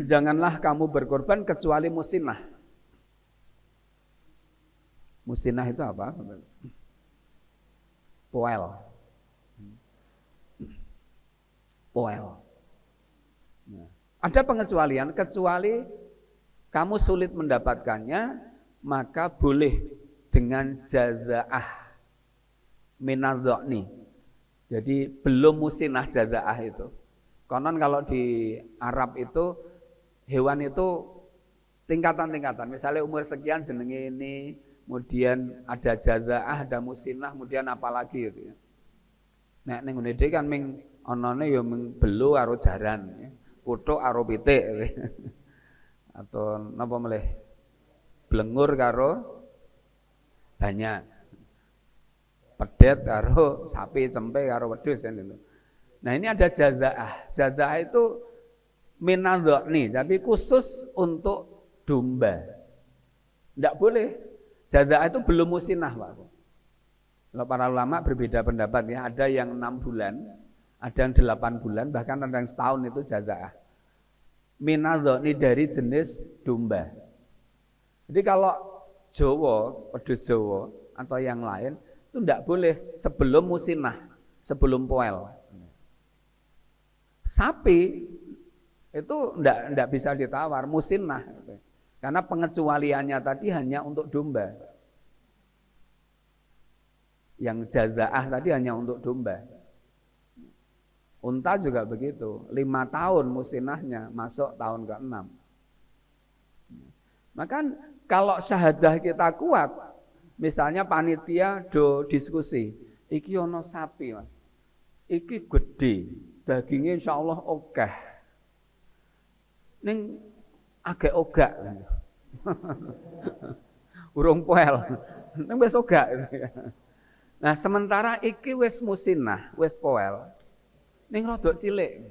janganlah kamu berkorban kecuali musinah. Musinah itu apa? Poel. Ada pengecualian, kecuali kamu sulit mendapatkannya, maka boleh dengan jazaah minadhani. Jadi belum musinah jazaah itu. Konon kalau di Arab itu hewan itu tingkatan-tingkatan. Misalnya umur sekian jenenge ini, kemudian ada jazaah, ada musinah, kemudian apa lagi gitu ya. Nek ning ngene iki kan ming anane ya ming belu karo jaran, ya. Kuthuk karo pitik. Atau napa melih? Blengur karo banyak. Pedet karo sapi, cempe karo wedhus kan itu. Nah, ini ada jazaah. Jazaah itu minadhani, tapi khusus untuk domba. Tidak boleh. Jazaah itu belum musinah, Pak. Kalau para ulama berbeda pendapat ya, ada yang 6 bulan, ada yang 8 bulan, bahkan ada yang setahun itu jazaah. Minadhani dari jenis domba. Jadi kalau Jawa, wedhus Jawa atau yang lain itu tidak boleh sebelum musinah, sebelum poel. Sapi itu tidak bisa ditawar, musinah. Karena pengecualiannya tadi hanya untuk domba. Yang jazaah tadi hanya untuk domba. Unta juga begitu, 5 tahun musinahnya, masuk tahun ke-6. Maka kalau syahadah kita kuat, misalnya panitia do diskusi, iki ono sapi, Mas. Iki gede, dagingnya insya Allah ogah. Ning agak ogak. Urung poel. Ning wis ogak. Nah, sementara iki wis musinah, wis poel. Ning rodok cilik.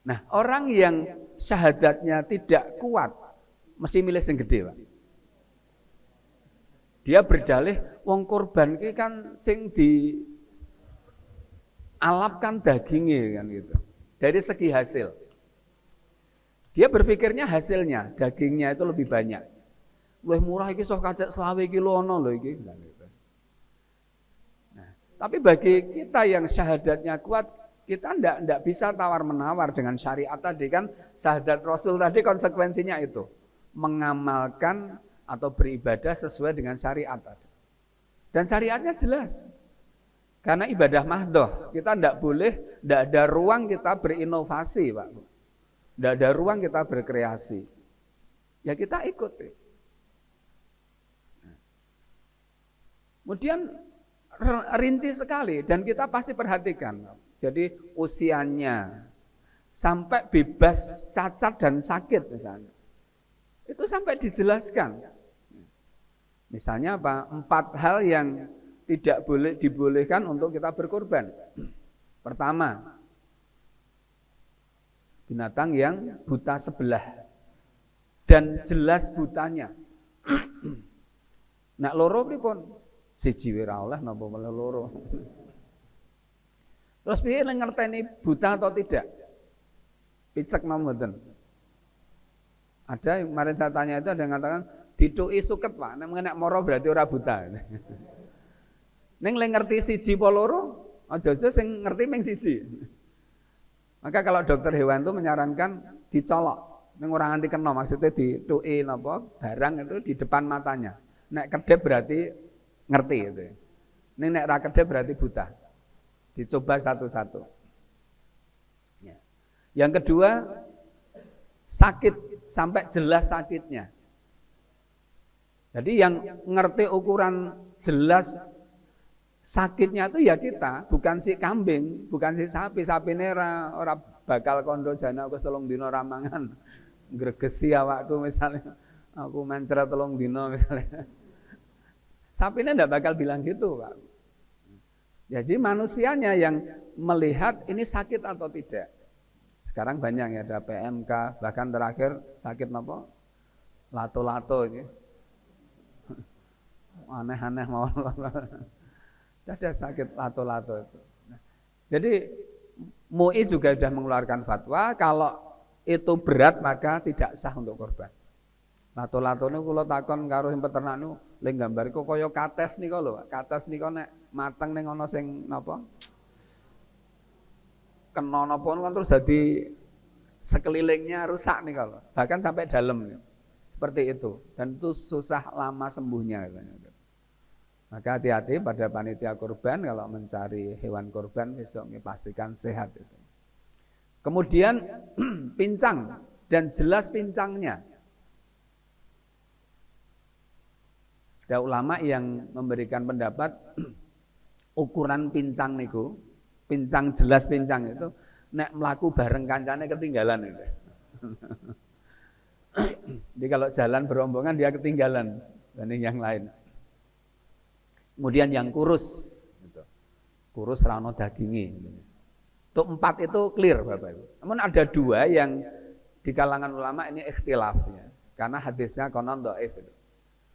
Nah, orang yang syahadatnya tidak kuat mesti milih sing gede, Pak. Dia berdalih wong kurban ki kan sing di alapkan dagingnya kan gitu. Dari segi hasil. Dia berpikirnya hasilnya, dagingnya itu lebih banyak. Luwih murah iki sok kacek 20 kilo ono lho iki. Nah, tapi bagi kita yang syahadatnya kuat, kita enggak bisa tawar-menawar dengan syariat tadi kan. Syahadat Rasul tadi konsekuensinya itu mengamalkan atau beribadah sesuai dengan syariat tadi. Dan syariatnya jelas. Karena ibadah mahdhoh, kita tidak boleh, tidak ada ruang kita berinovasi, Pak. Tidak ada ruang kita berkreasi. Ya kita ikuti. Kemudian rinci sekali dan kita pasti perhatikan. Jadi usianya sampai bebas cacat dan sakit misalnya. Itu sampai dijelaskan. Misalnya apa? 4 hal yang tidak boleh dibolehkan untuk kita berkorban. Pertama, binatang yang buta sebelah dan jelas butanya. Nak loro pripun? Siji ora oleh napa malah loro. Terus piye nek ngerteni buta atau tidak? Picek mboten. Ada yang kemarin saya tanya itu ada yang mengatakan dituki suket Pak, nek moro berarti ora buta. Ning le ngerti siji apa loro, aja-aja sing ngerti ming siji. Maka kalau dokter hewan itu menyarankan dicolok, ning ora nganti kena, maksudnya dituki napa barang itu di depan matanya. Nek kedep berarti ngerti itu. Ning nek ra kedep berarti buta. Dicoba satu-satu. Ya. Yang kedua, sakit sampai jelas sakitnya. Jadi yang ngerti ukuran jelas sakitnya itu ya kita, bukan si kambing, bukan si sapi. Sapine ora bakal kondo jana aku 3 dina ra mangan. Gregesi awakku misalnya, aku mencret 3 dina misalnya. Sapine ndak bakal bilang gitu, Pak. Jadi manusianya yang melihat ini sakit atau tidak. Sekarang banyak ya, ada PMK, bahkan terakhir sakit apa? Lato-lato ini. Aneh-aneh mau. Ada sakit lato-lato itu. Jadi MUI juga sudah mengeluarkan fatwa kalau itu berat maka tidak sah untuk korban. Lato-lato niku kula takon karo sing peternak niku, le gambar iku kaya kates nika lho, kates nika nek mateng ning ana sing napa? Kena napa kan terus jadi sekelilingnya rusak nih kalau bahkan sampai dalam seperti itu dan itu susah lama sembuhnya katanya. Maka hati-hati pada panitia kurban kalau mencari hewan kurban besok pastikan sehat itu. Kemudian pincang dan jelas pincangnya. Ada ulama yang memberikan pendapat ukuran pincang niku, pincang jelas pincang itu nek melaku bareng kancane ketinggalan itu. Jadi kalau jalan berombongan dia ketinggalan dibanding yang lain. Kemudian yang kurus, gitu. Kurus rano dagingi. Untuk 4 itu clear Bapak Ibu. Namun ada 2 yang di kalangan ulama ini ikhtilafnya, karena hadisnya konon dhaif itu.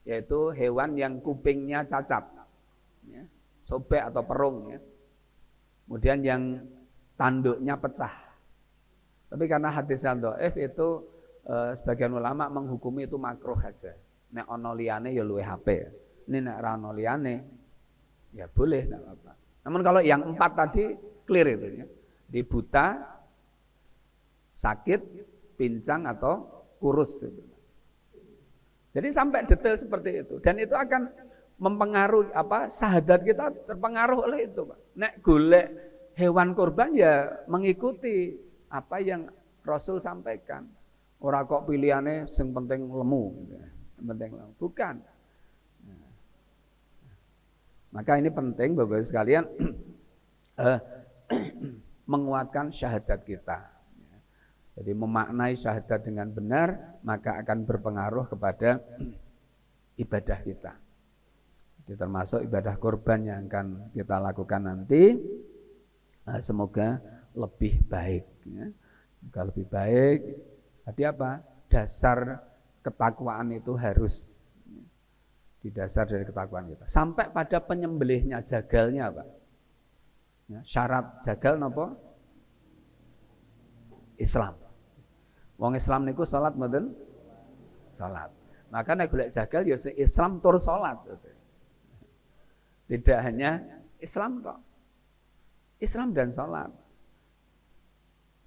Yaitu hewan yang kupingnya cacat, ya, sobek atau perung, ya. Kemudian yang tanduknya pecah. Tapi karena hadisnya dhaif itu sebagian ulama menghukumi itu makruh aja. Nek ono liyane ya luwih apik. Ini nek ra ono liyane ya boleh enggak apa-apa. Namun kalau yang 4 tadi clear itu ya. Di buta, sakit, pincang atau kurus gitu. Jadi sampai detail seperti itu dan itu akan mempengaruhi syahadat kita terpengaruh oleh itu, Pak. Nek golek hewan kurban ya mengikuti apa yang Rasul sampaikan. Ora kok pilihane sing penting lemu gitu. Yang penting lemu. Bukan. Nah. Maka ini penting Bapak-Ibu sekalian menguatkan syahadat kita. Jadi memaknai syahadat dengan benar maka akan berpengaruh kepada ibadah kita. Jadi termasuk ibadah kurban yang akan kita lakukan nanti semoga lebih baik. Ya. Semoga lebih baik. Tadi apa? Dasar ketakwaan itu harus di dasar dari ketakwaan kita. Sampai pada penyembelihnya, jagalnya Pak. Ya, syarat jagal napa? Islam. Wong Islam niku salat mboten? Salat. Maka nek golek jagal ya sing Islam tur salat. Tidak hanya Islam kok. Islam dan salat.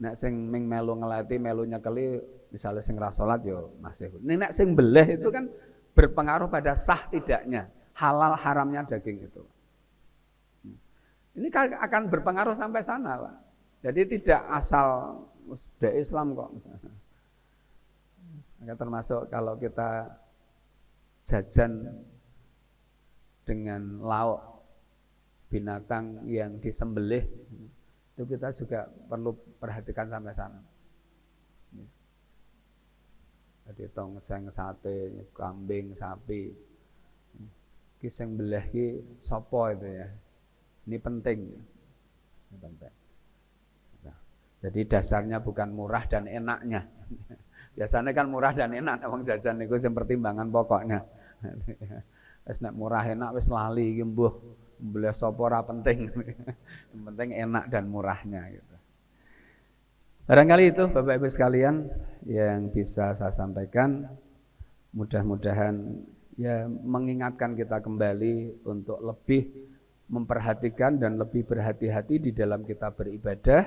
Nek sing ming melu ngelati, melu nyekeli misalnya sing ra salat ya masih. Nek sing beleh itu kan berpengaruh pada sah tidaknya, halal haramnya daging itu. Ini akan berpengaruh sampai sana, Pak. Jadi tidak asal sudah Islam kok. Maka termasuk kalau kita jajan dengan lauk binatang yang disembelih, itu kita juga perlu perhatikan sampai sana. Jadi tongseng, sate, kambing, sapi, ki sing beleh ki sapa itu ya. Ini penting. Ini penting. Nah, jadi dasarnya bukan murah dan enaknya. Biasanya kan murah dan enak wong jajan niku sing pertimbangan pokoknya. Wis nek murah enak wis lali iki mbuh Beli sopo ora penting. Yang penting enak dan murahnya gitu. Barangkali itu Bapak Ibu sekalian yang bisa saya sampaikan. Mudah-mudahan ya mengingatkan kita kembali untuk lebih memperhatikan dan lebih berhati-hati di dalam kita beribadah.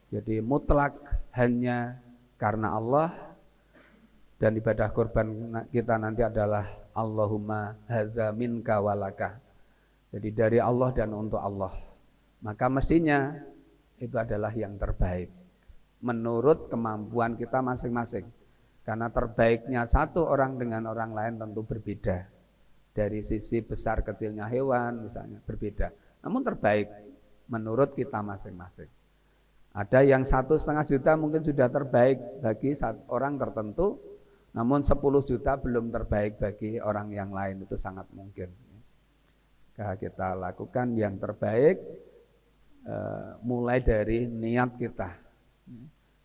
Jadi mutlak hanya karena Allah, dan ibadah kurban kita nanti adalah Allahumma hadza minka walaka. Jadi dari Allah dan untuk Allah. Maka mestinya itu adalah yang terbaik menurut kemampuan kita masing-masing. Karena terbaiknya satu orang dengan orang lain tentu berbeda. Dari sisi besar kecilnya hewan misalnya berbeda. Namun terbaik menurut kita masing-masing. Ada yang 1,5 juta mungkin sudah terbaik bagi orang tertentu, namun 10 juta belum terbaik bagi orang yang lain, itu sangat mungkin. Kita lakukan yang terbaik mulai dari niat kita,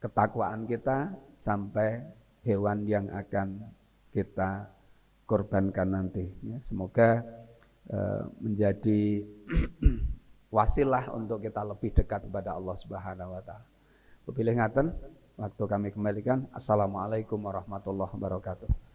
ketakwaan kita, sampai hewan yang akan kita korbankan nanti. Semoga menjadi wasilah untuk kita lebih dekat kepada Allah Subhanahu wa taala. Wabillahi ngaten, waktu kami kembalikan. Assalamualaikum warahmatullahi wabarakatuh.